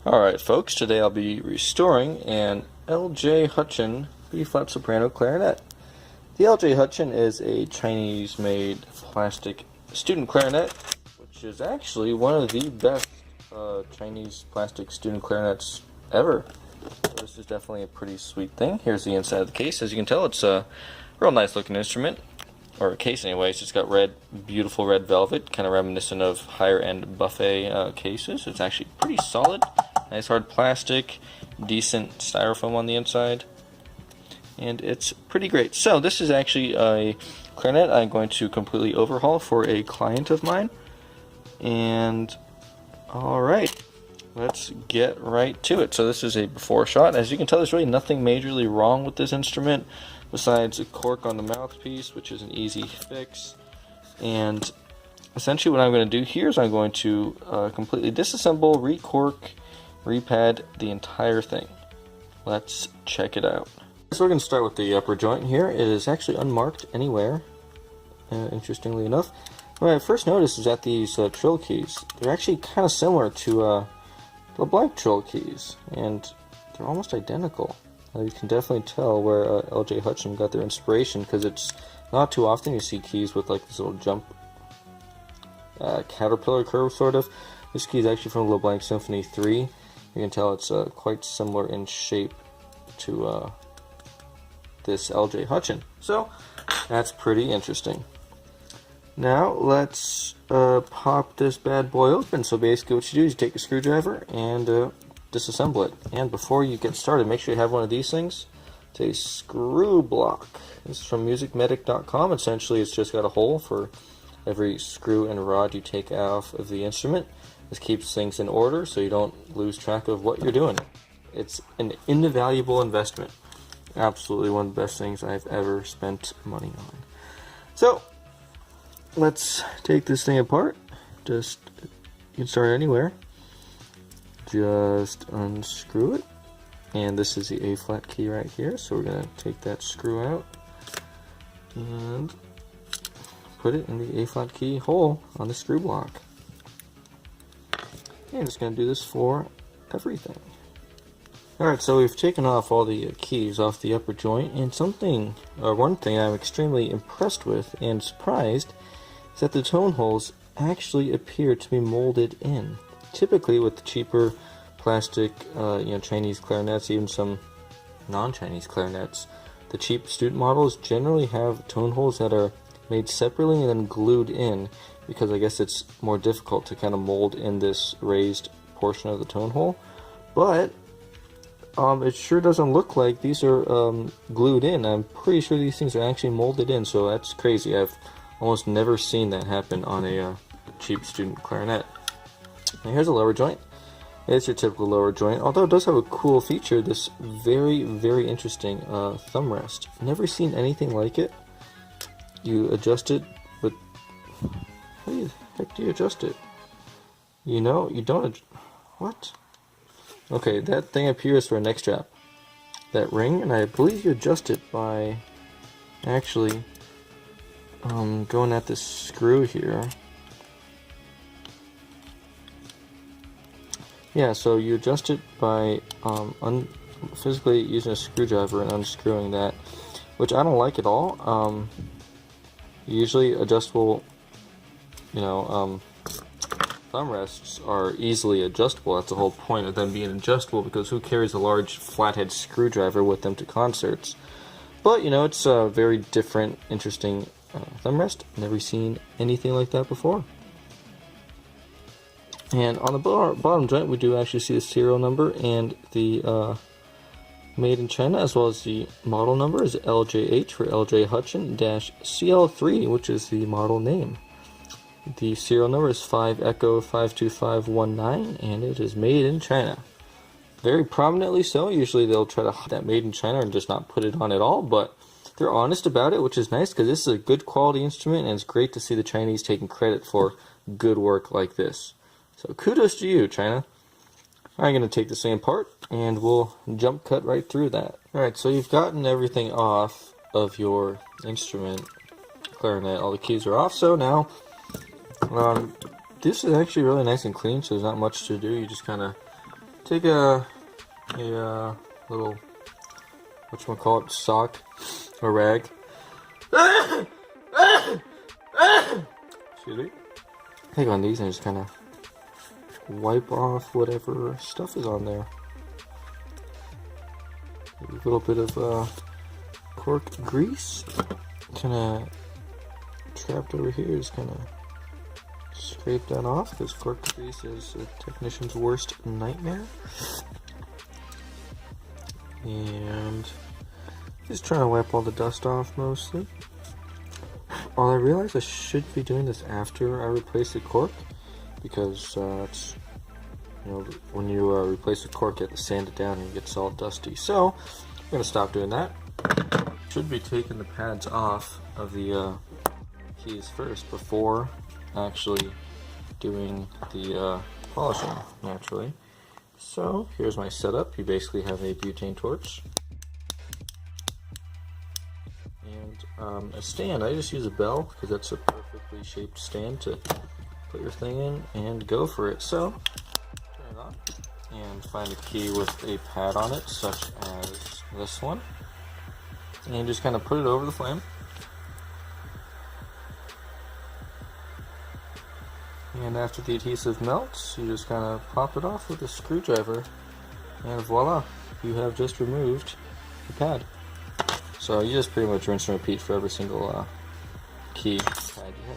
Alright folks, today I'll be restoring an LJ Hutchen B-flat soprano clarinet. The LJ Hutchen is a Chinese-made plastic student clarinet, which is actually one of the best Chinese plastic student clarinets ever. So this is definitely a pretty sweet thing. Here's the inside of the case. As you can tell, it's a real nice looking instrument, or a case anyways. It's got beautiful red velvet, kind of reminiscent of higher end buffet cases. It's actually pretty solid. Nice hard plastic, decent styrofoam on the inside, and it's pretty great. So this is actually a clarinet I'm going to completely overhaul for a client of mine. And alright, let's get right to it. So this is a before shot. As you can tell, there's really nothing majorly wrong with this instrument besides a cork on the mouthpiece, which is an easy fix. And essentially what I'm going to do here is I'm going to completely disassemble, re-cork, repad the entire thing. Let's check it out. So we're going to start with the upper joint here. It is actually unmarked anywhere, interestingly enough. What I first noticed is that these trill keys, they're actually kind of similar to LeBlanc trill keys, and they're almost identical. You can definitely tell where LJ Hutchen got their inspiration, because it's not too often you see keys with like this little jump caterpillar curve sort of. This key is actually from LeBlanc Symphony 3. You can tell it's quite similar in shape to this LJ Hutchen. So that's pretty interesting. Now let's pop this bad boy open. So basically what you do is you take a screwdriver and disassemble it. And before you get started, make sure you have one of these things. It's a screw block. This is from musicmedic.com. Essentially it's just got a hole for every screw and rod you take off of the instrument. This keeps things in order so you don't lose track of what you're doing. It's an invaluable investment. Absolutely one of the best things I've ever spent money on. So let's take this thing apart. You can start anywhere. Just unscrew it. And this is the A-flat key right here. So we're going to take that screw out and put it in the A-flat key hole on the screw block. I'm just going to do this for everything. Alright, so we've taken off all the keys off the upper joint, and one thing I'm extremely impressed with and surprised is that the tone holes actually appear to be molded in. Typically with the cheaper plastic Chinese clarinets, even some non-Chinese clarinets, the cheap student models generally have tone holes that are made separately and then glued in, because I guess it's more difficult to kind of mold in this raised portion of the tone hole. But it sure doesn't look like these are glued in. I'm pretty sure these things are actually molded in, so that's crazy. I've almost never seen that happen on a cheap student clarinet. Now here's a lower joint. It's your typical lower joint, although it does have a cool feature, this very, very interesting thumb rest. Never seen anything like it. You adjust it, but how the heck do you adjust it? You don't. What? Okay, that thing up here is for a neck strap. That ring, and I believe you adjust it by actually going at this screw here. Yeah, so you adjust it by physically using a screwdriver and unscrewing that, which I don't like at all. Usually adjustable, thumb rests are easily adjustable. That's the whole point of them being adjustable, because who carries a large flathead screwdriver with them to concerts? But, it's a very different, interesting thumb rest. Never seen anything like that before. And on the bottom joint, we do actually see the serial number and the made in China, as well as the model number is LJH for LJ Hutchen -CL3, which is the model name. The serial number is 5 Echo 52519, and it is made in China. Very prominently so. Usually they'll try to hide that made in China and just not put it on at all, but they're honest about it, which is nice, because this is a good quality instrument, and it's great to see the Chinese taking credit for good work like this. So kudos to you, China. I'm going to take this thing apart, and we'll jump cut right through that. Alright, so you've gotten everything off of your instrument clarinet. All the keys are off, so now this is actually really nice and clean, so there's not much to do. You just kind of take a little, whatchamacallit, sock or rag. Excuse me. Take on these and just kind of wipe off whatever stuff is on there. A little bit of cork grease, kind of trapped over here. Just kind of scrape that off, because cork grease is a technician's worst nightmare. And just trying to wipe all the dust off mostly. I realized I should be doing this after I replace the cork, because it's, you know, when you replace the cork, you have to sand it down and it gets all dusty. So I'm gonna stop doing that. Should be taking the pads off of the keys first before actually doing the polishing naturally. So here's my setup. You basically have a butane torch and a stand. I just use a bell because that's a perfectly shaped stand to put your thing in and go for it. So turn it on and find a key with a pad on it, such as this one, and just kind of put it over the flame. And after the adhesive melts, you just kind of pop it off with a screwdriver, and voila, you have just removed the pad. So you just pretty much rinse and repeat for every single key pad you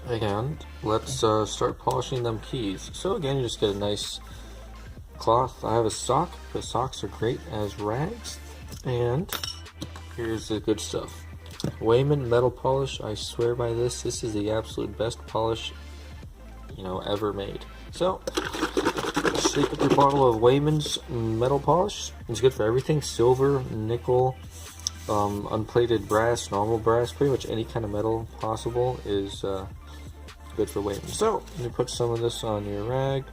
have. And let's start polishing them keys. So again, you just get a nice cloth. I have a sock, but socks are great as rags. And here's the good stuff. Wayman metal polish, I swear by this. This is the absolute best polish, you know, ever made. So shake up your bottle of Wayman's metal polish. It's good for everything: silver, nickel, unplated brass, normal brass, pretty much any kind of metal possible is good for Wayman. So you put some of this on your rag.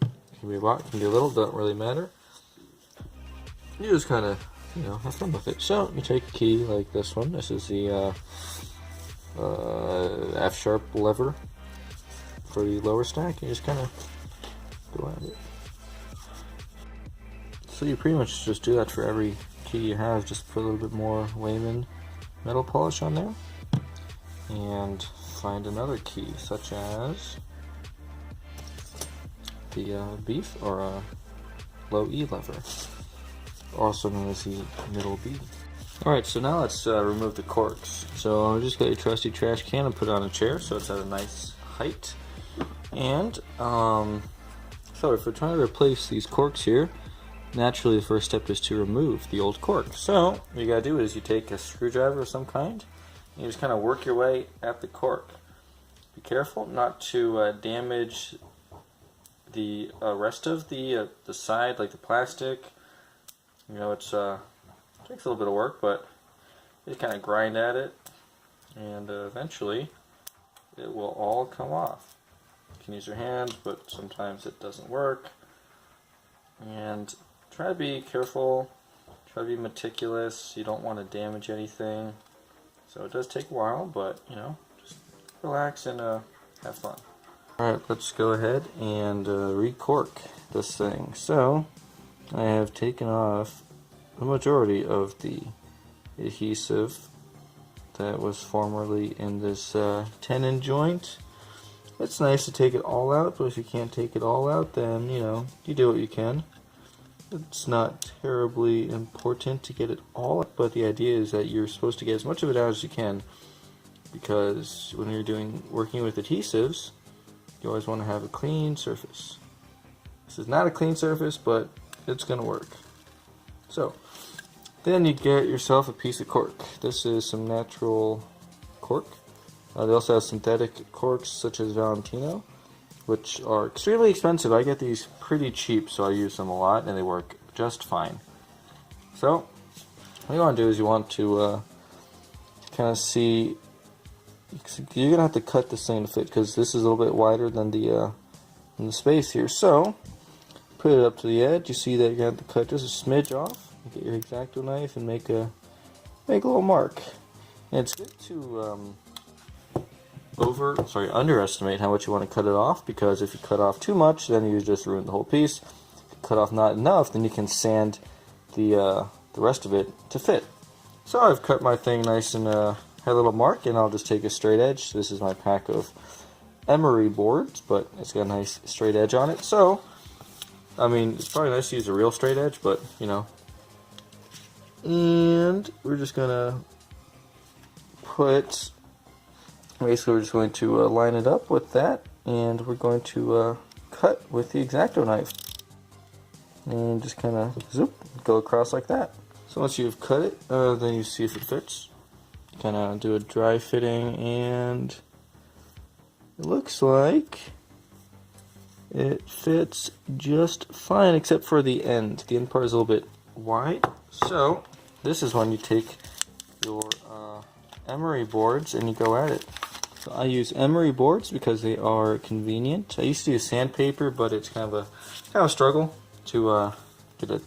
It can be a lot, it can be a little, doesn't really matter. You just kind of, you know, have fun with it. So you take a key like this one. This is the F-sharp lever for the lower stack. You just kind of go at it. So you pretty much just do that for every key you have. Just put a little bit more Wayman metal polish on there, and find another key, such as the beef or low E lever, also known as the middle B. Alright, so now let's remove the corks. So just get a trusty trash can and put it on a chair so it's at a nice height. And so if we're trying to replace these corks here, naturally the first step is to remove the old cork. So what you gotta do is you take a screwdriver of some kind and you just kind of work your way at the cork. Be careful not to damage the rest of the side, like the plastic. You know, it's takes a little bit of work, but you just kind of grind at it, and eventually it will all come off. You can use your hands, but sometimes it doesn't work. And try to be careful, try to be meticulous. You don't want to damage anything. So it does take a while, but you know, just relax and have fun. Alright, let's go ahead and re-cork this thing. So I have taken off the majority of the adhesive that was formerly in this tenon joint. It's nice to take it all out, but if you can't take it all out, then you know, you do what you can. It's not terribly important to get it all out, but the idea is that you're supposed to get as much of it out as you can, because when you're working with adhesives, you always want to have a clean surface. This is not a clean surface, but it's going to work. So then you get yourself a piece of cork. This is some natural cork. They also have synthetic corks such as Valentino, which are extremely expensive. I get these pretty cheap, so I use them a lot, and they work just fine. So what you want to do is you want to kind of see. You're going to have to cut this thing to fit, because this is a little bit wider than the space here. So put it up to the edge. You see that you're going to have to cut just a smidge off. Get your X-Acto knife and make a little mark. And it's good to underestimate how much you want to cut it off, because if you cut off too much, then you just ruin the whole piece. If you cut off not enough, then you can sand the rest of it to fit. So I've cut my thing nice and had a little mark, and I'll just take a straight edge. This is my pack of emery boards, but it's got a nice straight edge on it. So, I mean, it's probably nice to use a real straight edge, but, you know. And we're just going to basically we're just going to line it up with that, and we're going to cut with the X-Acto knife. And just kind of go across like that. So once you've cut it, then you see if it fits. Kind of do a dry fitting, and it looks like it fits just fine, except for the end. The end part is a little bit wide. So this is when you take your emery boards and you go at it. So I use emery boards because they are convenient. I used to use sandpaper, but it's kind of a struggle to get a,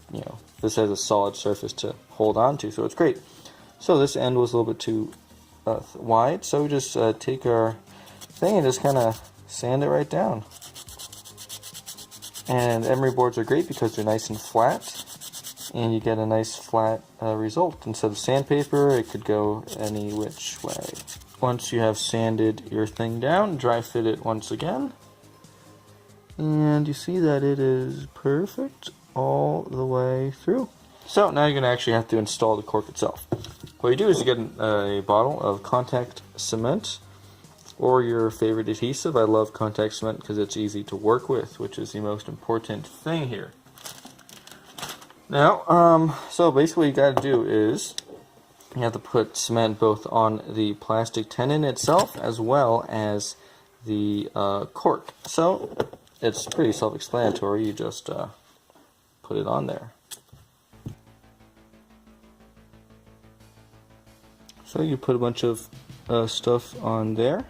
this has a solid surface to hold on to, so it's great. So this end was a little bit too wide, so we just take our thing and just kind of sand it right down. And emery boards are great because they're nice and flat, and you get a nice flat result. Instead of sandpaper, it could go any which way. Once you have sanded your thing down, dry fit it once again, and you see that it is perfect all the way through. So now you're going to actually have to install the cork itself. What you do is you get a bottle of contact cement or your favorite adhesive. I love contact cement because it's easy to work with, which is the most important thing here. Now, so basically what you got to do is you have to put cement both on the plastic tenon itself as well as the cork. So it's pretty self-explanatory. You just put it on there. So you put a bunch of stuff on there,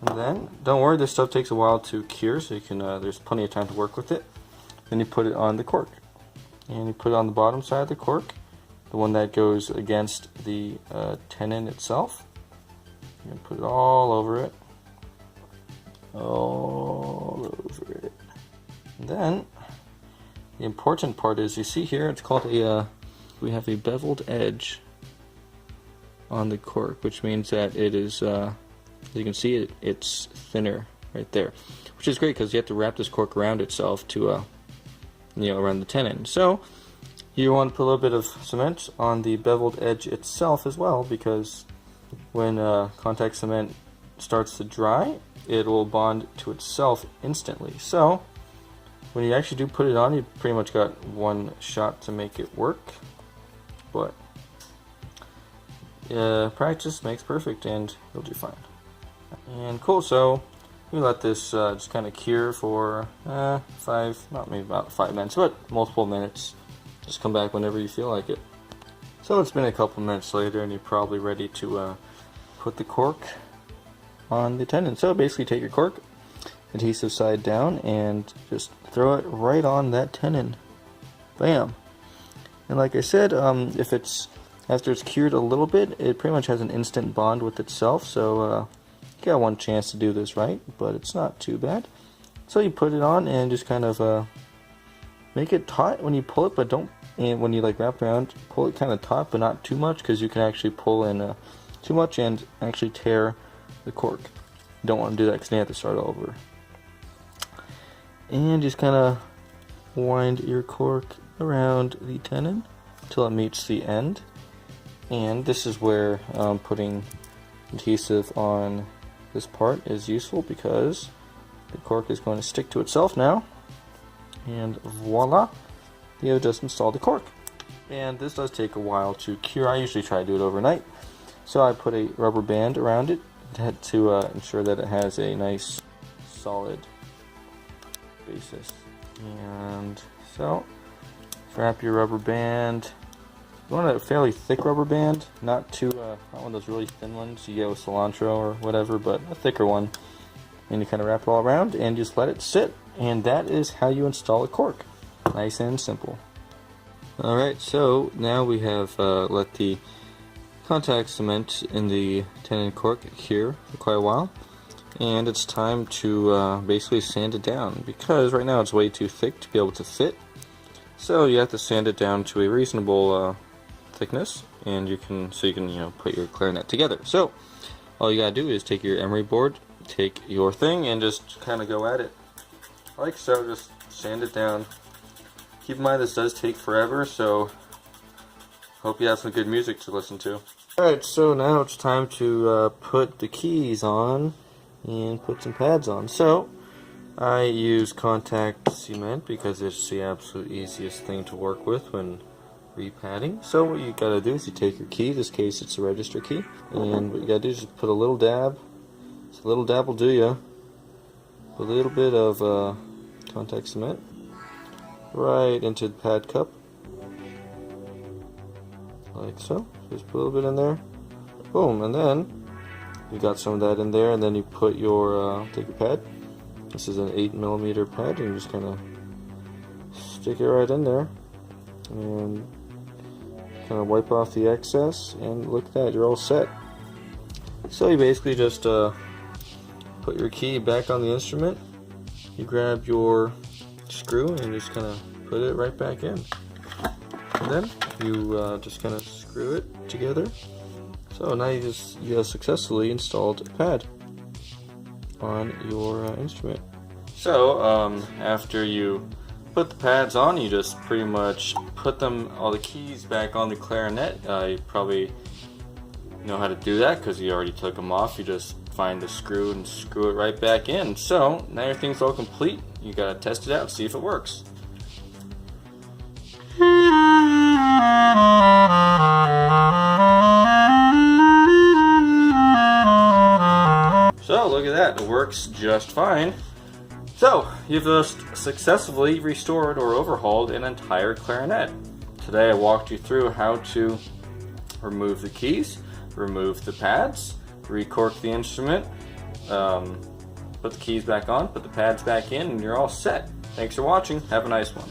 and then don't worry, this stuff takes a while to cure, so you can there's plenty of time to work with it. Then you put it on the cork, and you put it on the bottom side of the cork, the one that goes against the tenon itself. You can put it all over it, And then the important part is, you see here, it's called we have a beveled edge on the cork, which means that it is, as you can see, it's thinner right there, which is great because you have to wrap this cork around itself to, around the tenon. So you want to put a little bit of cement on the beveled edge itself as well, because when contact cement starts to dry, it will bond to itself instantly. So when you actually do put it on, you pretty much got one shot to make it work, but practice makes perfect, and you'll do fine. And cool, so we let this just kind of cure for about 5 minutes, but multiple minutes. Just come back whenever you feel like it. So it's been a couple minutes later, and you're probably ready to put the cork on the tenon. So basically take your cork, adhesive side down, and just throw it right on that tenon. Bam! And like I said, if it's after it's cured a little bit, it pretty much has an instant bond with itself, so you got one chance to do this right, but it's not too bad. So you put it on and just kind of make it taut when you pull it, but don't, and when you wrap around, pull it kind of taut, but not too much, because you can actually pull in too much and actually tear the cork. You don't want to do that because then you have to start over. And just kind of wind your cork around the tenon until it meets the end. And this is where putting adhesive on this part is useful, because the cork is going to stick to itself now. And voila, you have just installed the cork. And this does take a while to cure. I usually try to do it overnight. So I put a rubber band around it to ensure that it has a nice solid basis. And so wrap your rubber band. You want a fairly thick rubber band, not one of those really thin ones you get with cilantro or whatever, but a thicker one. And you kind of wrap it all around and just let it sit. And that is how you install a cork. Nice and simple. Alright, so now we have let the contact cement in the tenon cork cure for quite a while. and it's time to basically sand it down, because right now it's way too thick to be able to fit. So you have to sand it down to a reasonable thickness, and you can put your clarinet together. So all you gotta do is take your emery board, take your thing, and just kind of go at it like so. Just sand it down. Keep in mind this does take forever, so hope you have some good music to listen to. Alright, so now it's time to put the keys on and put some pads on. So I use contact cement because it's the absolute easiest thing to work with when repadding. So what you gotta do is you take your key, in this case it's a register key, and what you gotta do is just put a little dab. So a little dab will do ya. Put a little bit of contact cement right into the pad cup, like so. Just put a little bit in there. Boom, and then you got some of that in there, and then you put your take your pad. This is an 8mm pad, and you just kind of stick it right in there, and kind of wipe off the excess, and look at that, you're all set. So you basically just put your key back on the instrument. You grab your screw and just kind of put it right back in, and then you just kind of screw it together. So now you have successfully installed a pad on your instrument. So after you put the pads on, you just pretty much put all the keys back on the clarinet. You probably know how to do that because you already took them off. You just find the screw and screw it right back in. So now everything's all complete. You gotta test it out, see if it works. So look at that, it works just fine. So you've just successfully restored or overhauled an entire clarinet. Today I walked you through how to remove the keys, remove the pads, recork the instrument, put the keys back on, put the pads back in, and you're all set. Thanks for watching. Have a nice one.